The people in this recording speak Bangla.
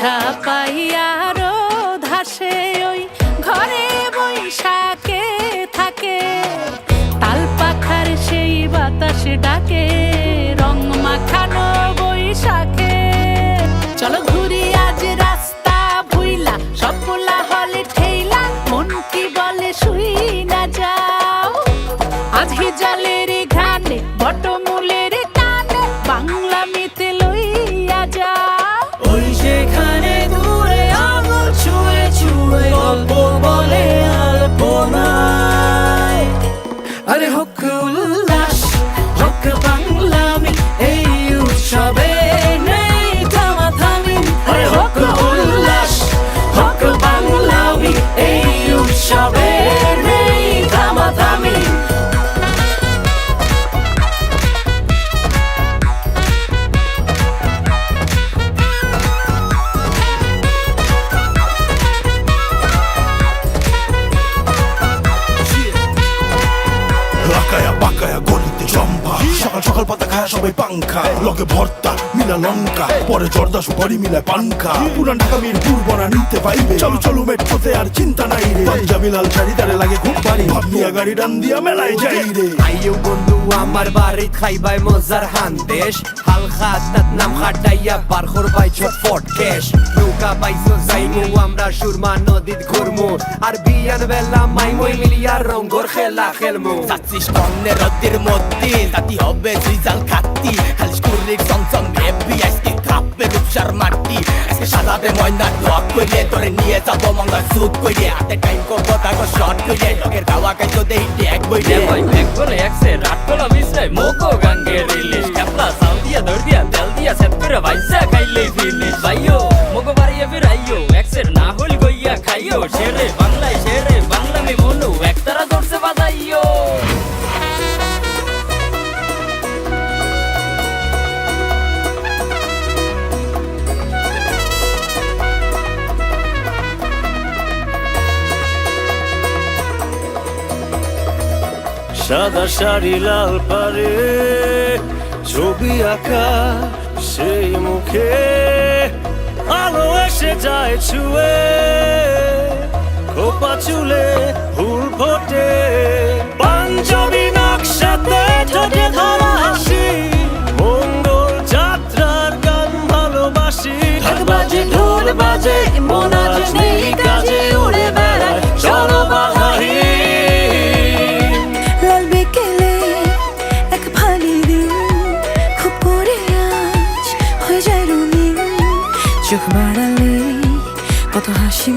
আশা পাইয়া ধাসে ওই ঘরে বৈশাখে থাকে তাল পাখার সেই বাতাস ডাকে রং মাখানো বৈশাখে চলো ঘুরি আজ রাস্তা ভুইলা সব পোলা হলে ঠেইলা মন কি বলে শুই না যাও আজ হিজালের ঘানে বটমূলের টানে বাংলা মিতে লইয়া যাও ওই সেখানে দূরে আঙুল ছুঁয়ে ছুঁয়ে গল্প বলে আলপনায় আরে হোক উল্লাস হোক বাংলামি এই উৎসবে নেই থামাথামি আরে হোক উল্লাস হোক বাংলামি এই উৎসবে নেই থামাথামি লাকায়া বাকায়া গলিতে জম্পা সকাল সকাল পাতা খায় সবাই পাংখা লগে ভর্তা মিলা লঙ্কা পরে জর্দা সুপারি মিলায় পানখা পুরান ঢাকা মিরপুর বনা নিতে পাইবে চলো চলো মেট্রোতে আর চিন্তা নাই রে পাঞ্জাবি লাল শাড়ি তারে লাগে খুব বাড়ি ভাবনিয়া গাড়ি ডান দিয়া মেলায় যাই রে আইও বন্ধু আমার বাড়ি খাইবাই মজার হান্দেশ হাল খাতাত নাম খাটাইয়া বার করবাই ঝটফট কেশ নৌকা পাইছো যাইমু আমরা সুরমা নদীত ঘুরমু আর বিয়ান বেলা মাইমই মিলিয়া রঙ্গর খেলা খেলমু চাচ্ছিস কন্যের রদ্দের মধ্যে তাতি হবে রিজাল খাতি খালি স্কুলের চমচম হেভি আজকে কাপে রূপসার মাটি আজকে সাজাবে ময়না ঢক কইলে তোরে নিয়ে যাবো মঙ্গা সুট কইলে হাতে টাইম করবো তাকে শর্ট কইলে লগের গাওয়া খাইতো দেই ট্যাগ বইলে ভাই ব্যাগ বলে একসে রাত কলা মিশাই মোকো গাঙ্গে রিলিশ ক্যাপলা সাউ দিয়া দর দিয়া তেল দিয়া সেট করে ভাইসা খাইলেই ফিনিশ ভাইও মোকো বাড়িয়ে ফিরাইও একসের না হল গইয়া খাইও শেরে বাংলা মে মনু একতারা জোরসে বাজাইও সাদা শাড়ি লাল পারে ছবি আঁকা সেই মুখে আলো এসে যায় ছুঁয়ে খোপা চুলে ফুল ফোটে পাঞ্জাবি নকশাতে ঠোঁটে ধরা হাসি মঙ্গল যাত্রার গান ভালোবাসি ঢাক বাজে ঢোল বাজে মন আজ নেই কাজে উড়ে বেড়ায় চলো বাহারি চোখ বাড়ালে কত হাসি